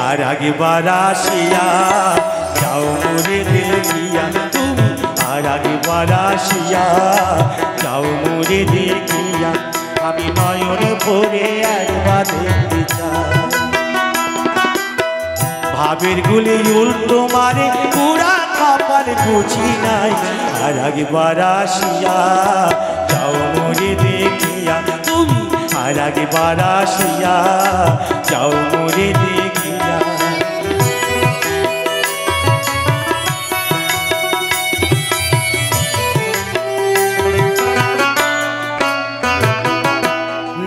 আর একবার আসিয়া যাও মোরে দেখিয়া তুমি আর একবার আসিয়া যাও মোরে দেখিয়া আমি নয়ন ভরে একবার দেখতে চাই ভাবের গুলি উল্টো মারে পুরা কপাল বুঝি নাই আর একবার আসিয়া যাও মোরে দেখিয়া তুমি আর একবার আসিয়া যাও মোরে দেখিয়া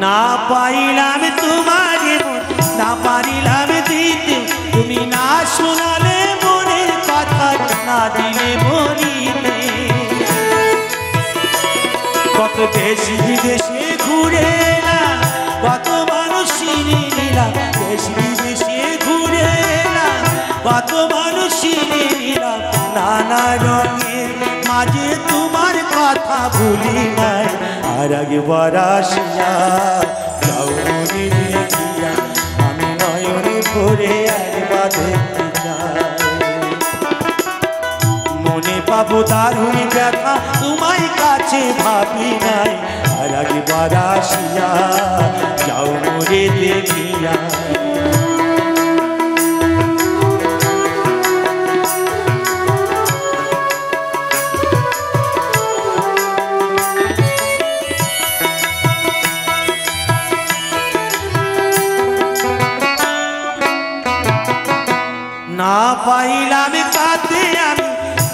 না পাইলাম তোমার না পারিলাম দিতে তুমি না শোনালে মনের কথা না দিলে বলিতে কত দেশ বিদেশে ঘুরে না কত মানুষ চিনি নিলাম দেশ বিদেশে ঘুরে না কত মানুষ চিনি নিলাম নানা রঙের মাঝে তোমার কথা ভুলি নাই আর একবার আসিয়া যাও মোরে দেখিয়া আমি নয়নে ভরে একবার দেখতে চাই মনে পাবো দারুণ ব্যথা তোমায় কাছে ভাবি নাই আর একবার আসিয়া যাও মোরে দেখিয়া না পাইলাম কাঁদতে আমি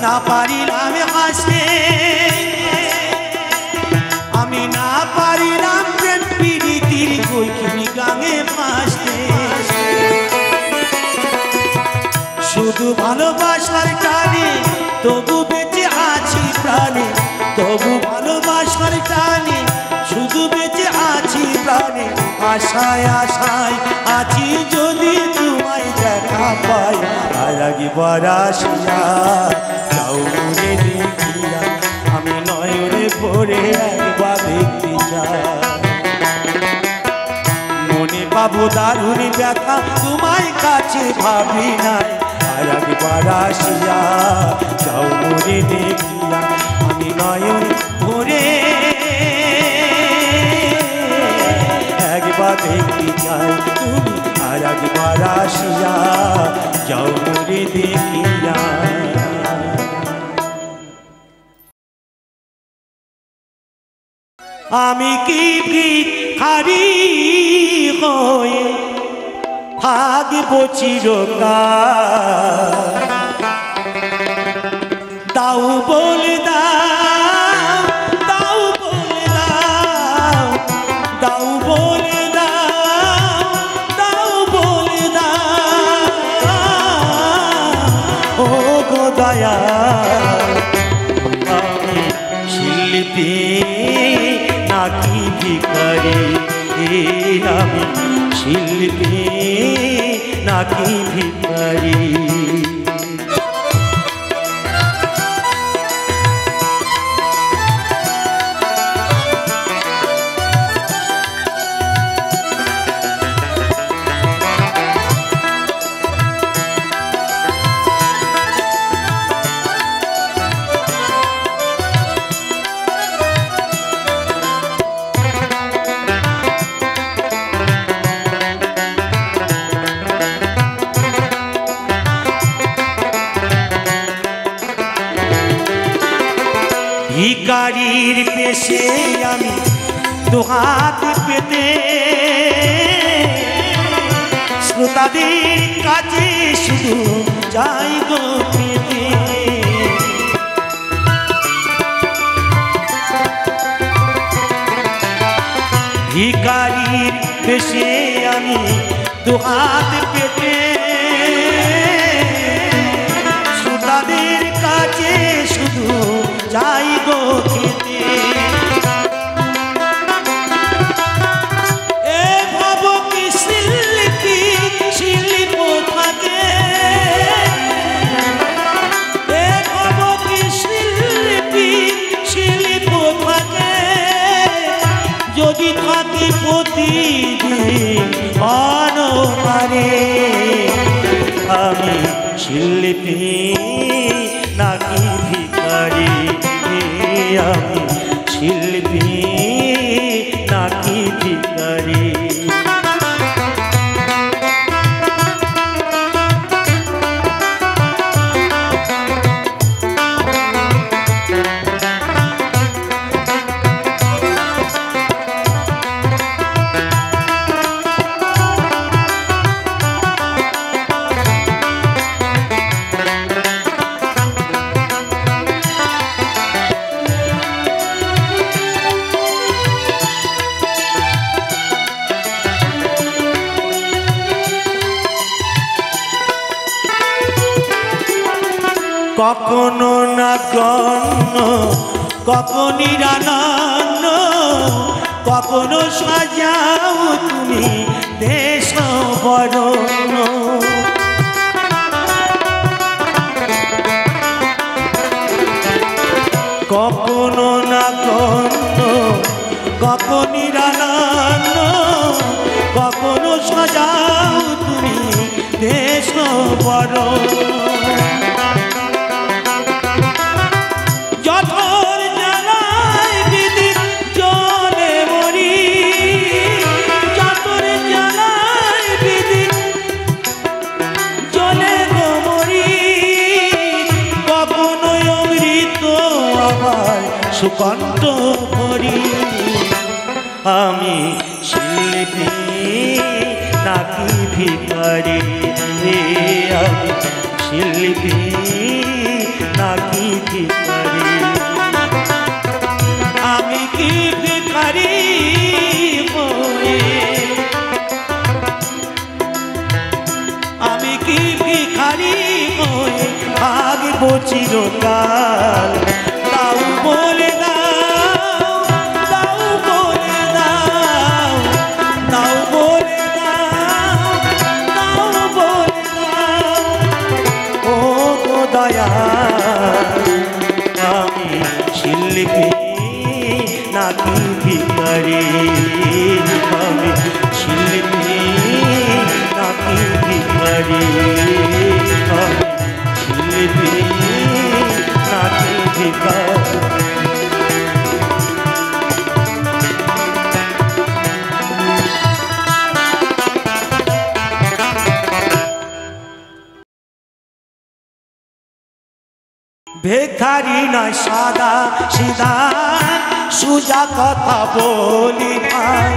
না পারিলাম হাসতে আমি না পারিলাম প্রেম প্রীতির কইখিনি গাঙে ভাসতে শুধু ভালোবাসার টানে তবু বেঁচে আছি প্রাণে তবু ভালোবাসার টানে শুধু বেঁচে আছি প্রাণে আশায় আশায় আছি যদি তোমায় দেখা পাই আর একবার আসিয়া যাও মোরে দেখিয়া আমি নয়নে ভরে একবার দেখতে চাই মনে পাবো দারুণ ব্যথা তোমায় কাছে ভাবি নাই আর একবার আসিয়া যাও মোরে দেখিয়া আমি নয়ন ভরে একবার দেখতে চাই তুমি আর একবার আসিয়া যাও মোরে দেখিয়া আমি কি ভিখারি হয়ে থাকবো চিরকাল দাও বলে দাও দাও বলে দাও দাও বলে দাও দাও বলে দাও ও গো দয়াল আমি শিল্পী নাকি ভিখারি আমি শিল্পী নাকি ভিখারি ভিখারির পেশে আমি দুহাত পেতে শ্রোতাদের কাছে শুধু যাই গো পেতে ভিখারির পেশে আমি দুহাত পেতে শ্রোতাদের কাছে শুধু যাই গো খেতে এ ভাব কি শিল্পী শিল্প থাকে এ ভাব কি শিল্পী শিল্প থাকে যদি থাকি প্রতিদিন অনপারে শিল্পী নাকি ভিখারি, আমি শিল্পী নাকি ভিখারি। কখনো না গণ্য, কখনো নিরানন্দ, কখনো সাজাও তুমি দেশ বরণ। কখনো না গণ্য, কখনো নিরানন্দ, কখনো সাজাও তুমি দেশ বরণ। সুকণ্ঠ ভরি, আমি শিল্পী নাকি ভিখারি, আমি শিল্পী নাকি ভিখারি। আমি কি ভিখারি হয়ে, আমি কি ভিখারি হয়ে থাকবো চিরকাল? তাও বলে দাও, তাও বলে দাও, তাও বলে দাও, তাও বলে দাও, ও গো দয়াল, আমি শিল্পী নাকি ভিখারি, আমি শিল্পী নাকি ভিখারি, আমি শিল্পী নাকি ভিখারি। ভিখারি নয় সাদা সিধা সুজা কথা বলি ভাই,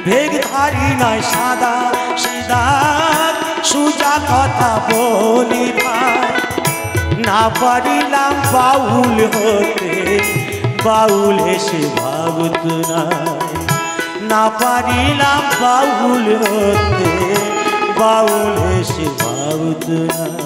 ভিখারি নয় সাদা সিধা সুজা কথা বলি ভাই। না পারিলাম বাউল হতে, বাউল এসে ভাবত নাই, না পারিলাম বাউল হতে, বাউল এসে ভাবত নাই।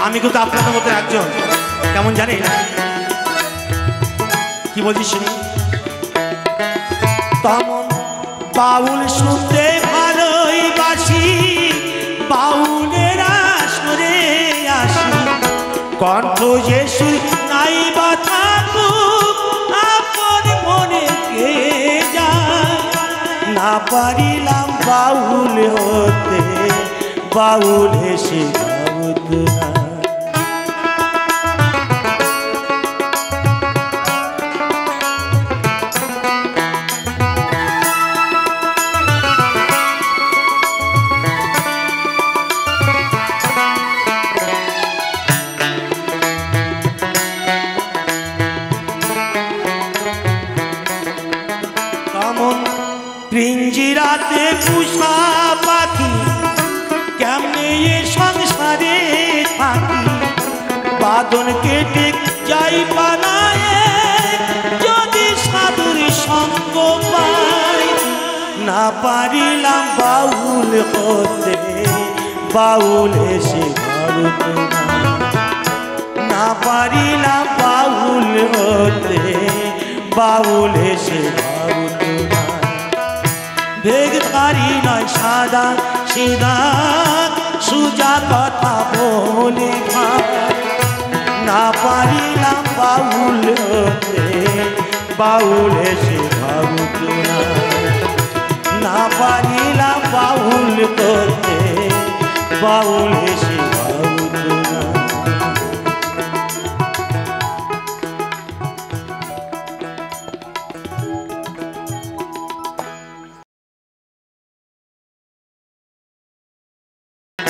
আমি কিন্তু আপনাদের মতো একজন, কেমন জানেন কি বলছি শুনি। তেমন বাউল শুনতে ভালোই বাসি, বাউলের আসরে আসি, কণ্ঠ যে সুর নাই বা থাকুক আপন মনে কে যায়। না পারিলাম বাউল হতে, বাউল এসে ভাবত না। পিঞ্জিরাতে পুষা পাখি কেমনে এ সংসারে থাকি, বাঁধন কেটে যাই পালায়ে যদি সাধুর সঙ্গ পাই। না পারিলাম বাউল হতে, বাউল এসে ভাবত না, না পারিলাম বাউল হতে, বাউল এসে ভাবত না। ভিখারি নয় সাদা সিধা সুজা কথা বলি ভাই, না পারিলাম বাউল হতে বাউল এসে ভাবতো না না পারিলাম বাউল করতে বাউল এসে ভাবতো না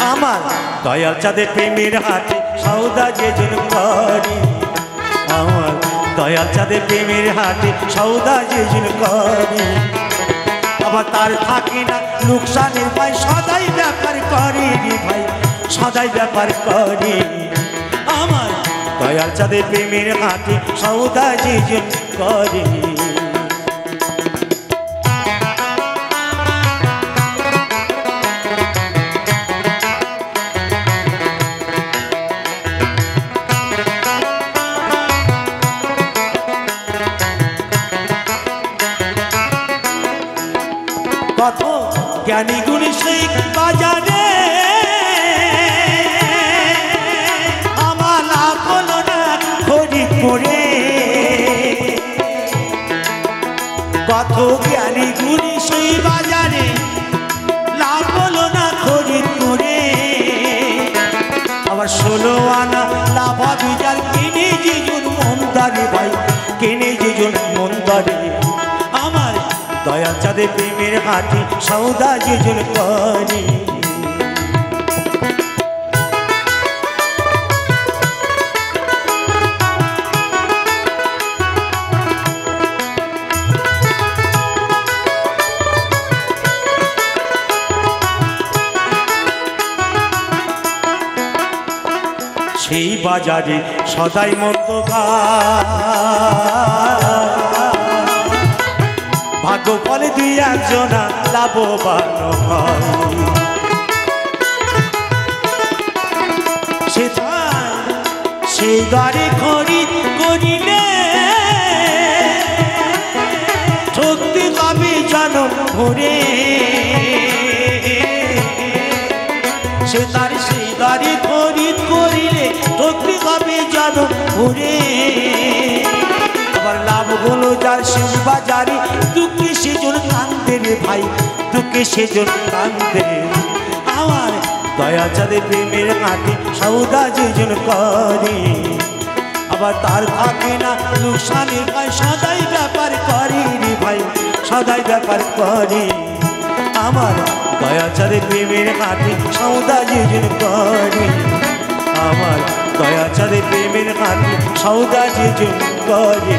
আমার দয়াল চাঁদের প্রেমের হাতে সৌদা যেজন করে আমার দয়াল চাঁদের প্রেমের হাতে সৌদা যেজন করে আবার তার থাকে না লোকসানের ভাই সদাই ব্যাপার করে রে ভাই সদাই ব্যাপার করে আমার দয়াল চাঁদের প্রেমের হাতে সৌদা যেজন করে কত জ্ঞানী গুণী সেই বাজারে আমার লাভ হলো না খরিদ করে কত জ্ঞানী গুণী সেই বাজারে লাভ হলো না খরিদ করে আবার 16 আনা লাভ বিচার কিনে যেজন মন্দারে ভাই কিনে যেজন মন্দারে আমার দয়াল চাঁদের প্রেমের হাতে সৌদা যেজন করে সেই বাজারে সদাই মন্দ ভাগ্য ফলে দুই একজনা লাভবান হয় সেই গাড়ি খরিদ করিলে ঠকতে পাবে জনম ভরে সে তার সেই গাড়ি খরিদ করিলে ঠকতে পাবে জনম ভরে আবার লাভ হলো যার শেষ বাজারে দুঃখে সেজন কান্দে রে ভাই দুঃখে সেজন কান্দে আমার দয়াল চাঁদের প্রেমের হাতে সৌদা যেজন করে আবার তার থাকে না লোকসানের ভাই সদাই ব্যাপার করে রে ভাই সদাই ব্যাপার করে আমার দয়াল চাঁদের প্রেমের হাতে সৌদা যেজন করে আমার দয়াল চাঁদের প্রেমের হাতে সৌদা যেজন করে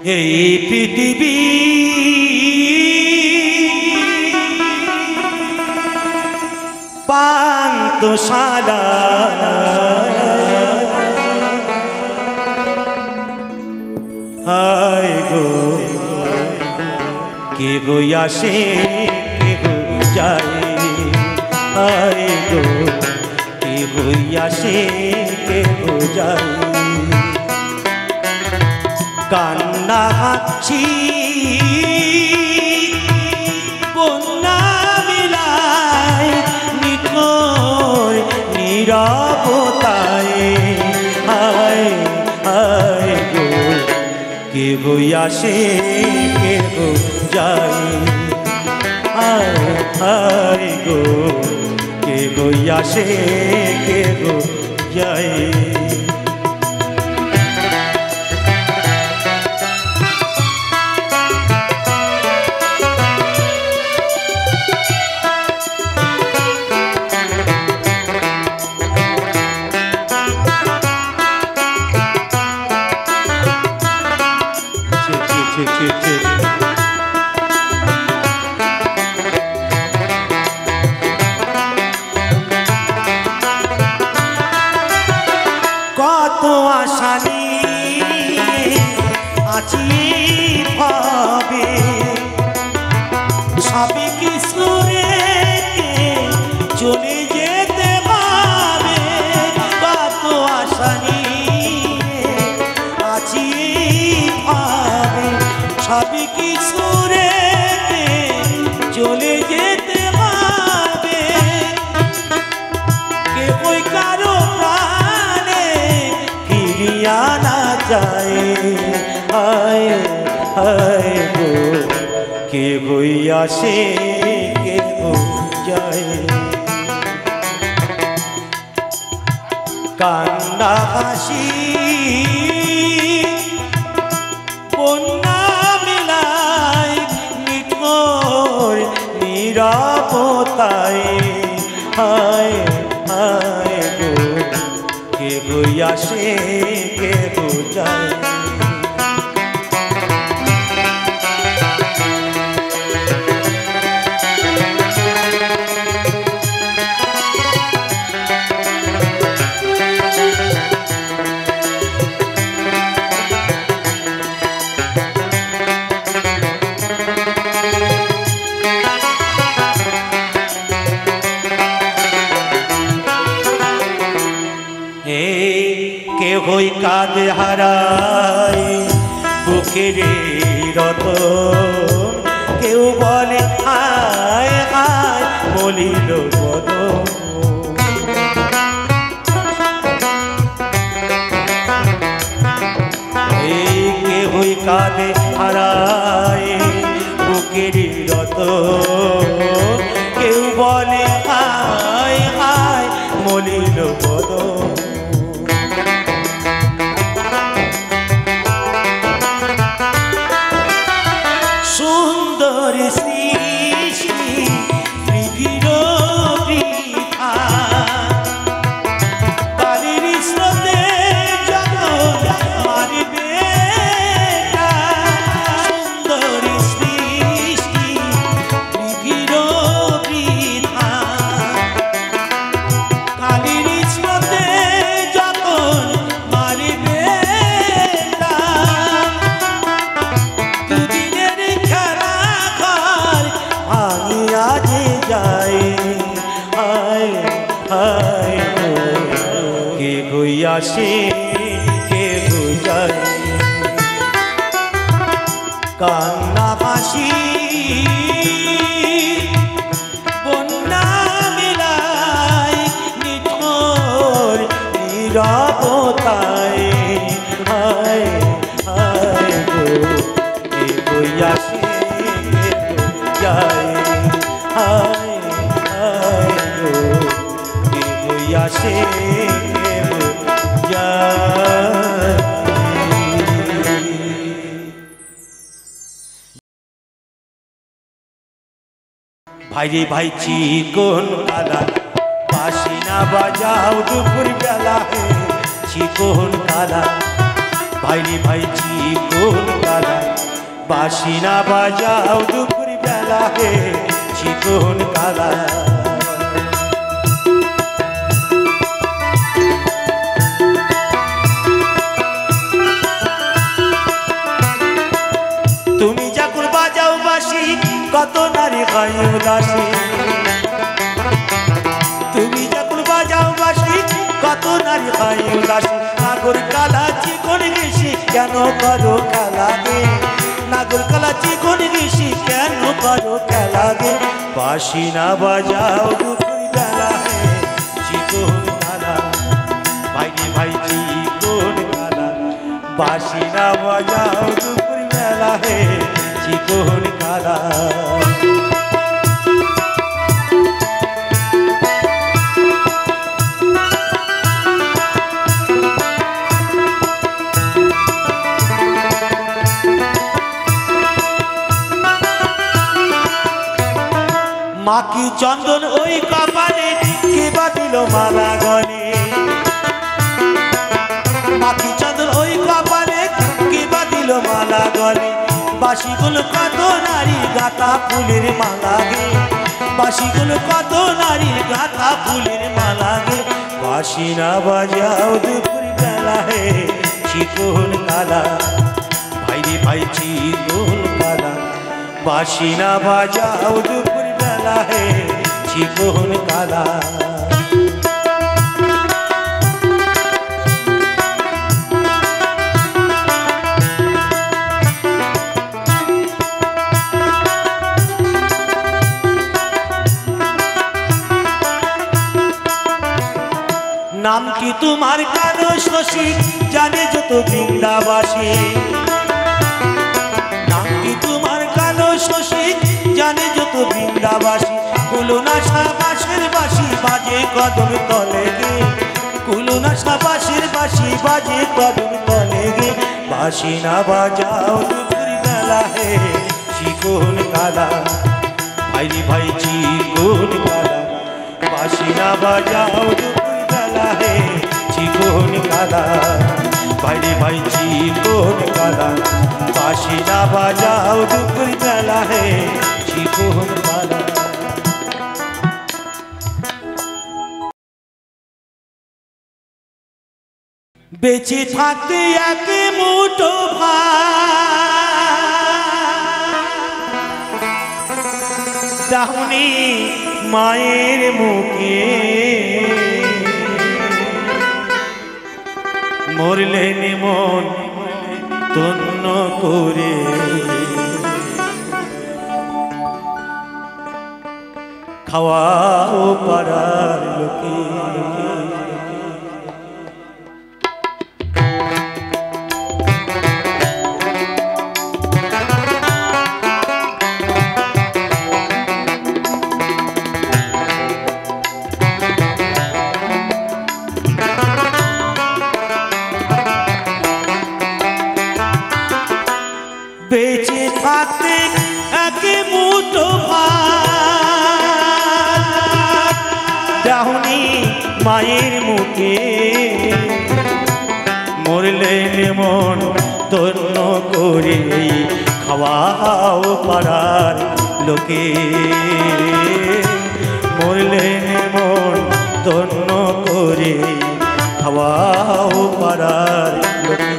এই পৃথিবী পান্তশালা হায় গো কে গো আসে কে গো যায় হায় গো কে গো আসে কে গো যায় কান্না হাসি বন্যা মিলায় নিখোর নীরবতায় হায় হায় গো কে গো আসে কে গো যায় হায় হায় গো কে গো আসে কে গো যায় কত আশা আছি ভাবে সবে কিছু চলে যেতে পাবে কত আশা ভাবি কি সুরেতে চলে যেতে হবে কে ওই কারো প্রাণে ফিরিয়া না যায় হায় হায় গো কে বই আসে কে যায় কান্না হাসি বন্যা মিলাই নিঠোর নীরবতায় হায় হায় গো কে বই আসে কে যায় হই কাঁদে হারাই বুকের রতন কেউ বলে হায় হায় বলিল বদন কে হই কাঁদে হারাই বুকের রতন কেউ বলে হায় হায় বলিল বদন সুন্দর সৃষ্টি পৃথিবীর বৃথা কালের স্রোতে যখন মারবে সুন্দর সৃষ্টি পৃথিবীর বৃথা কালের স্রোতে যখন মারবে কে আসে কে যায় কান্না হাসি বন্যা মিলাই নিঠোর নীরবতায় হায় হায় গো কে আসে কে যায় হায় হায় গো কে আসে ভাইরে ভাই চিকন কালা বাঁশি না বাজাও দুপুর বেলা হে চিকন কালা ভাইরে ভাই চিকন কালা বাঁশি না বাজাও দুপুর বেলা হে চিকন কালা তুমি যখন বাজাও বাঁশি কত নারী হয় উদাসী তুমি যখন বাজাও বাঁশি কত নারী হয় উদাসী নাগর কালা চিকন গেছি কেন করো খেলা গে নাগর কালা চিকন গেছি কেন করো খেলা গে বাঁশি না বাজাও দুপুর বেলা হে চিকন কালা ভাইরে ভাই চিকন কালা বাঁশি না বাজাও দুপুর বেলা হে চিকন কালা মাকি চন্দন ওই কপালে কে বাঁধিল মালা গলে মাকি চন্দন ওই কপালে কে বাঁধিল মালা গলে বাঁশিগুলো কত নারী গাঁথা ফুলের মালা গে বাঁশিগুলো কত নারী গাঁথা ফুলের মালা গে বাঁশি না বাজাও দুপুর বেলা হে চিকন কালা ভাইরে ভাই চিকন কালা বাঁশি না বাজাও দুপুর বেলা হে চিকন কালা তোমার কালো শশী জানে যত বৃন্দাবাসী নামটি তোমার কালো শশী জানে যত বৃন্দাবাসী কুলুনা বাঁশের বাঁশি বাজে কদম তলে গে কুলুনা বাঁশের বাঁশি বাজে কদম তলে গে বাঁশি না বাজাও দুপুর বেলা হে চিকন কালা ভাই ভাই চিকন কালা বাঁশি না বাজাও দুপুর বেলা হে চিকন কালা ভাই ভাই চিকন কালা বাঁশি না বাজাও দুপুর বেলা হে চিকন কালা। বেঁচে থাকতে এক মুঠো ভাত দাওনি মায়ের মুখে মরলেন মন তন্ন করে খাওয়াও পাড়ার লোকে বেঁচে থাকতে এক মুঠো ভাত দাওনি মায়ের মুখে মরলেন মন তন্ন করে খাওয়াও পাড়ার লোকে মরলেন মন তন্ন করে খাওয়াও পাড়ার লোকে।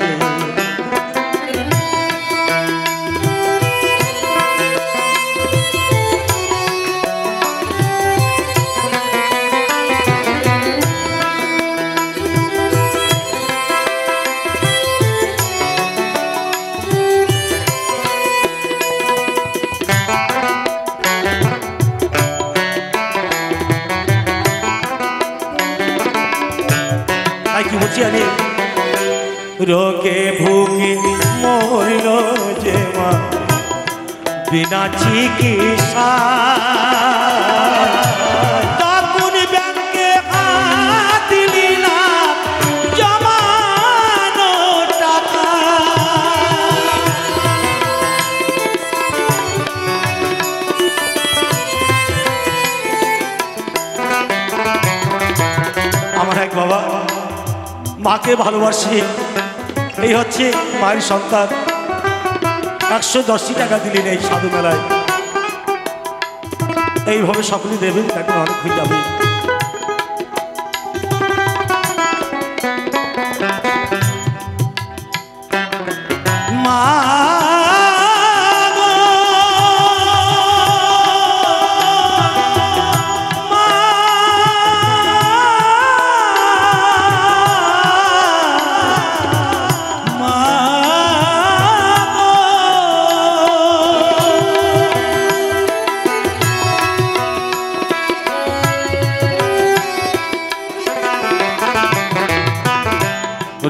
কি বলছি আমি রোগে ভুগে মরল যে মা বিনা চিকিৎসা তখন ব্যাংকে হাত দিলি না জমানো টাকা আমার এক বাবা মাকে ভালোবাসি এই হচ্ছে মায়ের সন্তান 110 টাকা দিলেন এই সাধু মেলায় এইভাবে সকলে দেবেন এখন অনেক হয়ে যাবে। মা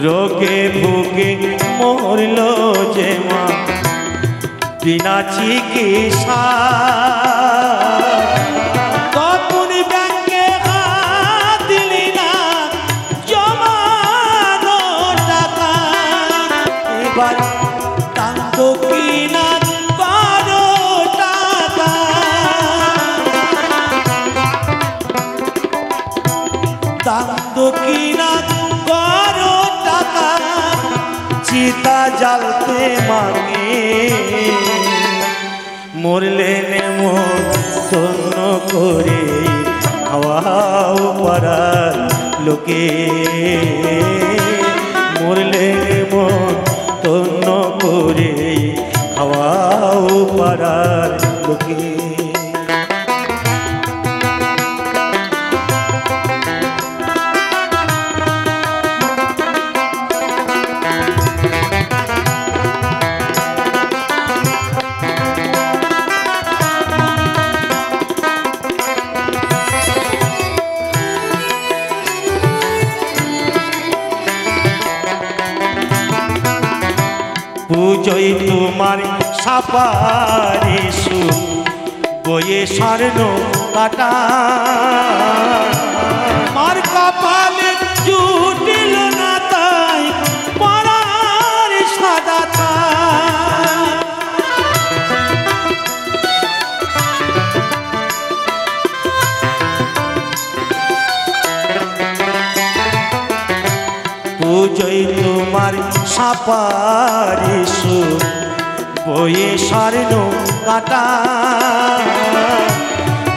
রোগে ভুগে মরল যে মা বিনা চিকিৎসা তখন ব্যাংকে হাত দিলি না জমানো টাকা এবার কান্দ কিনা করো টাকা কান্দ কিনা করো টাকা চিতা জ্বালতে মাগে মরলেন মন তন্ন করে খাওয়াও পাড়ার লোকে মরলেন মন তন্ন করে খাওয়াও পাড়ার লোকে। পুজোই তোমার সাপারে সুর বয়ে স্বর্ণ কাটা মার কপালে জুটিল না তাই পরার সাদা পুজোই তোমার সাপারে সুর বয়ে স্বর্ণ কাটা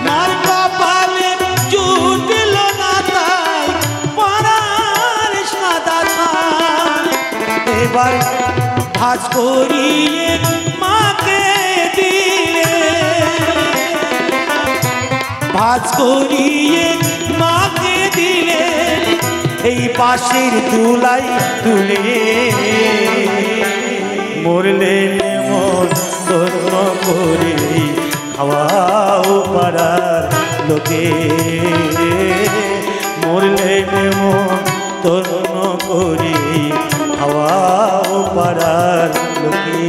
মার কপালে জুটিল না তাই পরার সাদা এবার ভাজ করিয়ে মাকে দিলে ভাজ করিয়ে মাকে দিলে এই বাঁশির দুলাই তুলে মরলেন মন ধন্য করে খাওয়াও পাড়ার লোকে মরলেন মন ধন্য করে খাওয়াও পাড়ার লোকে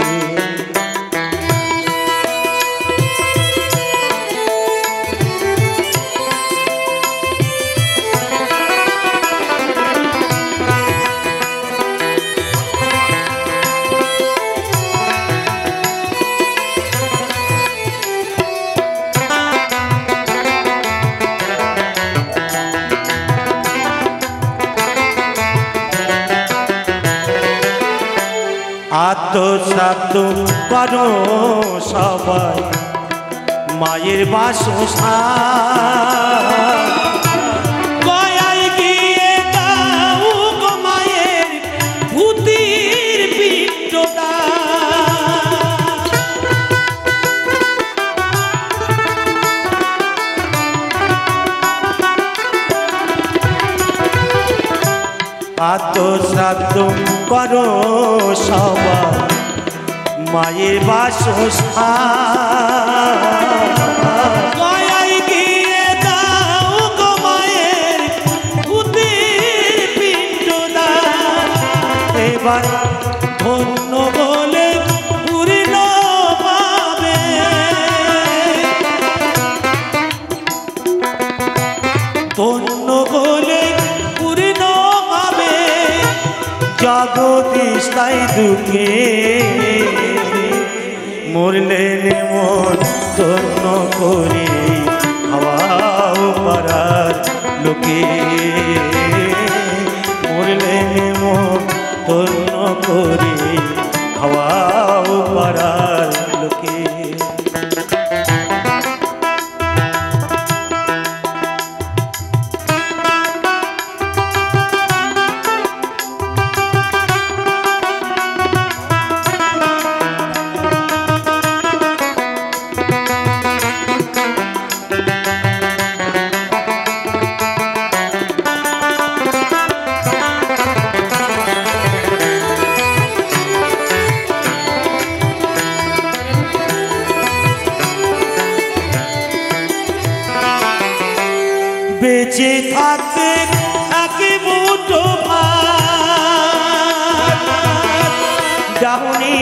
আত্মসাত করো সবাই মায়ের বাসস্থান গয়ায় গিয়ে দাও গো মায়ের ভূতির পিণ্ডদান আত্মসাত করো সবাই মায়ের বাসস্থান গয়ায় গিয়ে দাও গো মায়ের ভূতির পিণ্ডদান এবার ধন্য বলে পূর্ণ পাবে ধন্য বলে পূর্ণ পাবে জগদীশ তাই দুঃখে মরলেন মন ধন্য করে খাওয়াও পাড়ার লোকে মরলেন মন ধন্য করে খাওয়াও পাড়ার লোকে বেঁচে থাকতে একে মুঠো ভাত দাওনি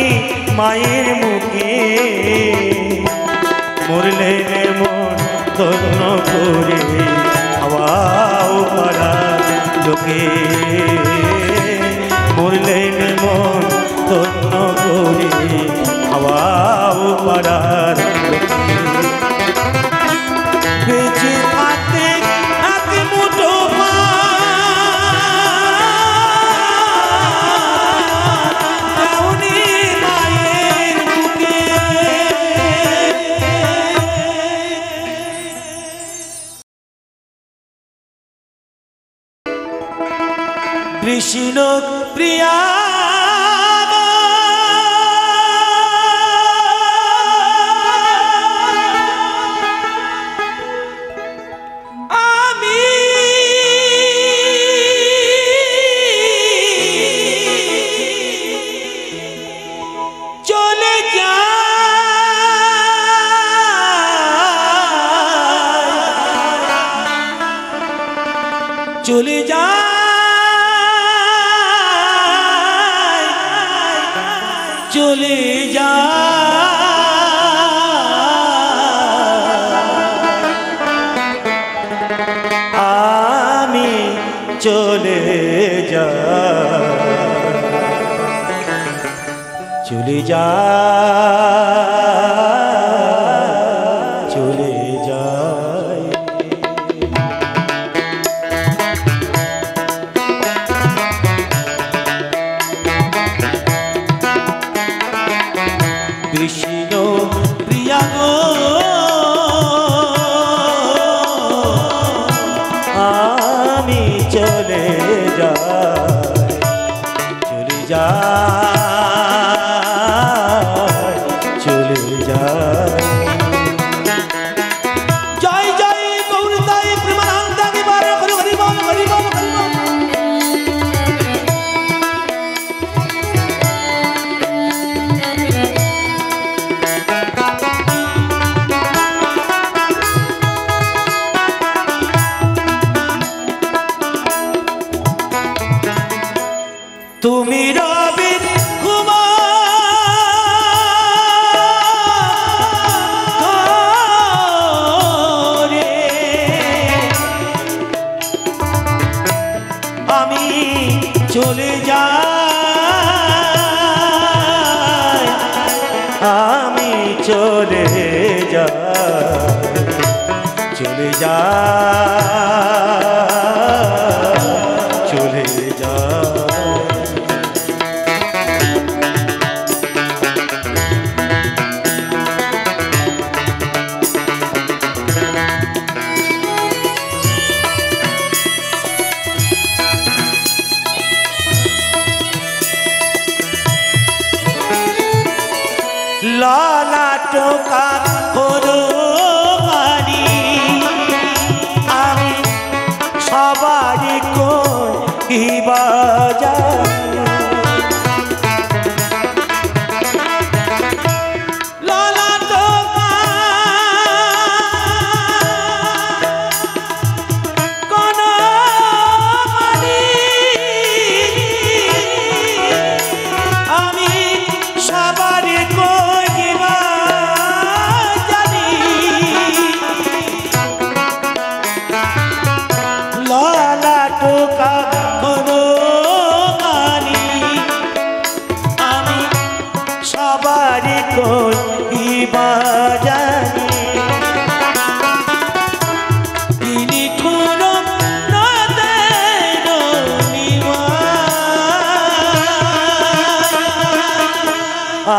মায়ের মুখে মরলেন মন ধন্য করে খাওয়াও পাড়ার লোকে মরলেন মন ধন্য করে খাওয়াও পাড়ার লোকে বেঁচে থাকতে কৃষ্ণ প্রিয়া আমি চলে যাই চলে যাই চলে যা আমি চলে যা চলে যা চলে যায় বিষ্ণু প্রিয়া গো আমি চলে যাই চলে যাই চলে যাই জয় জয় গৌরতাই প্রেমানন্দ নিবার হরি হরি বল হরি বল হরি বল তুমি রবির কুমার আমি চলে যাই আমি চলে যাই চলে যাই চলে যাই লালা টোকা হলো বাড়ি আমি সবারই কই বাজার লালা টোকা কোন বাড়ি আমি সবারই টোকা কোনো গানি আমি সবারই কইবা জানি তিনি ঠুর নদের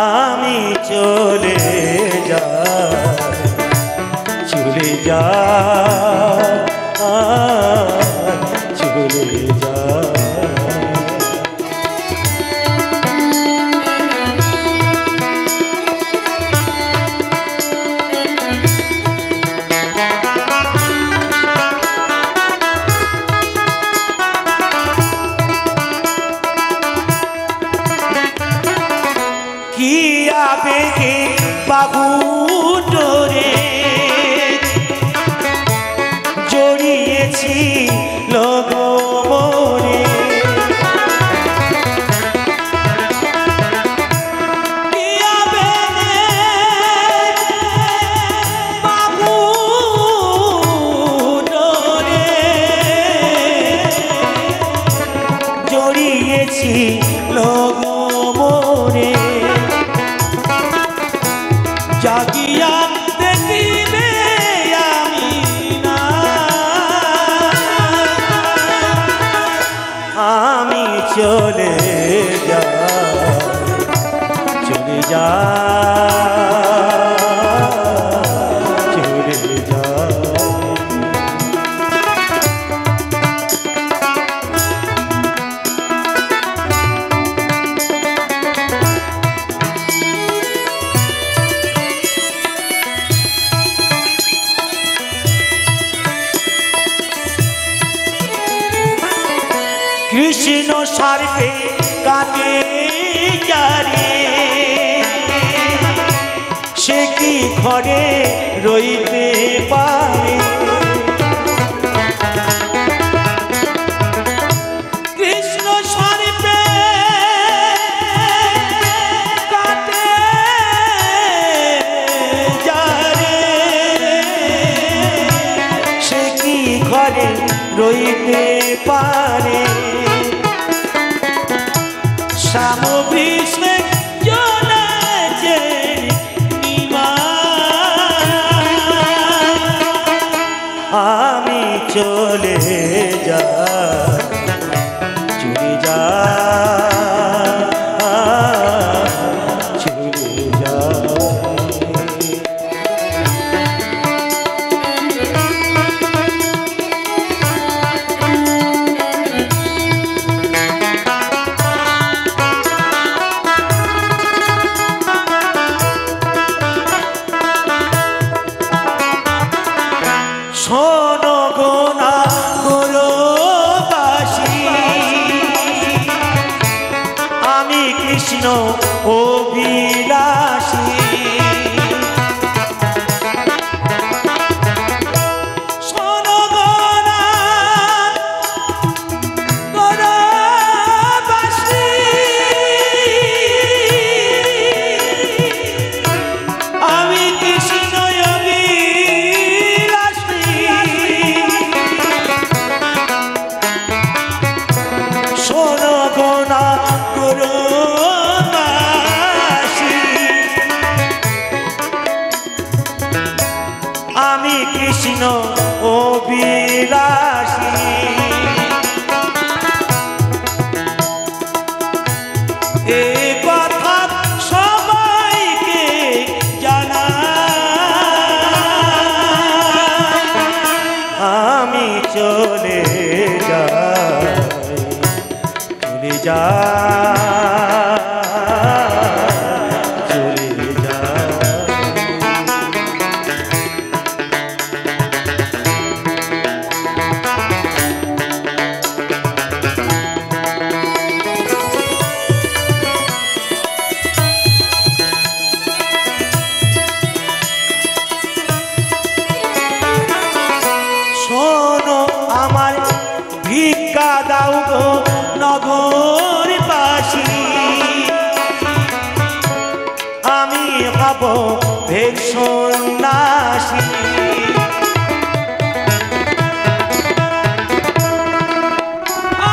আমি চলে যাই চলে যাই চলে যায় কি আবেগে বাবু তোরে জড়িয়েছি লগো মোরে কি আবেগে বাবু তোরে জড়িয়েছি লগো মোরে জাগিয়া দেখিবে আমি না আমি চলে যাই চলে যাই চলে যাই কৃষ্ণ সারতে কাকে যারে সে কি ঘরে রইতে পারে কৃষ্ণ সারতে রইতে পারে সামবিশ্বে জলেছে নিমা আমি চলে যাই চলে যাই চলে যাই শোনো গো না গোরবাসী আমি কৃষ্ণ অভিলাষী শোনো গো না গোরবাসী আমি কৃষ্ণ আমি কৃষ্ণ অভিলাষী এ কথা সবাইকে জানা আমি চলে যাই চলে যাই চলে যাই শোনো আমার ভিক্ষা দাও গো নগরবাসী আমি হব ভেক সন্ন্যাসী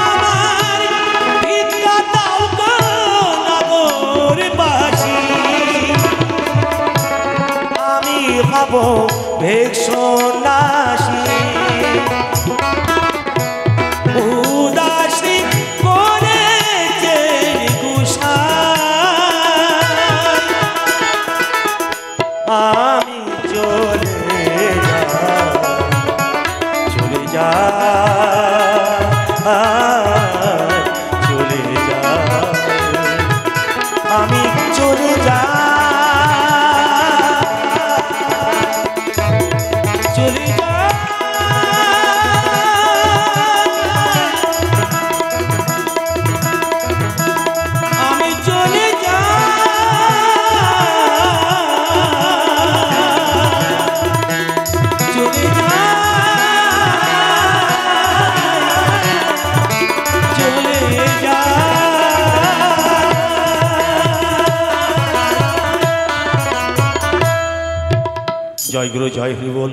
আমার ভিক্ষা দাও গো নগরবাসী আমি হব ভেক সন্ন্যাসী উদাসী করেছে গুসাই আমি চলে যাই চলে যাই চলে যাই আমি চলে যাই চলে যাই জয় গুরু জয় হরি বল।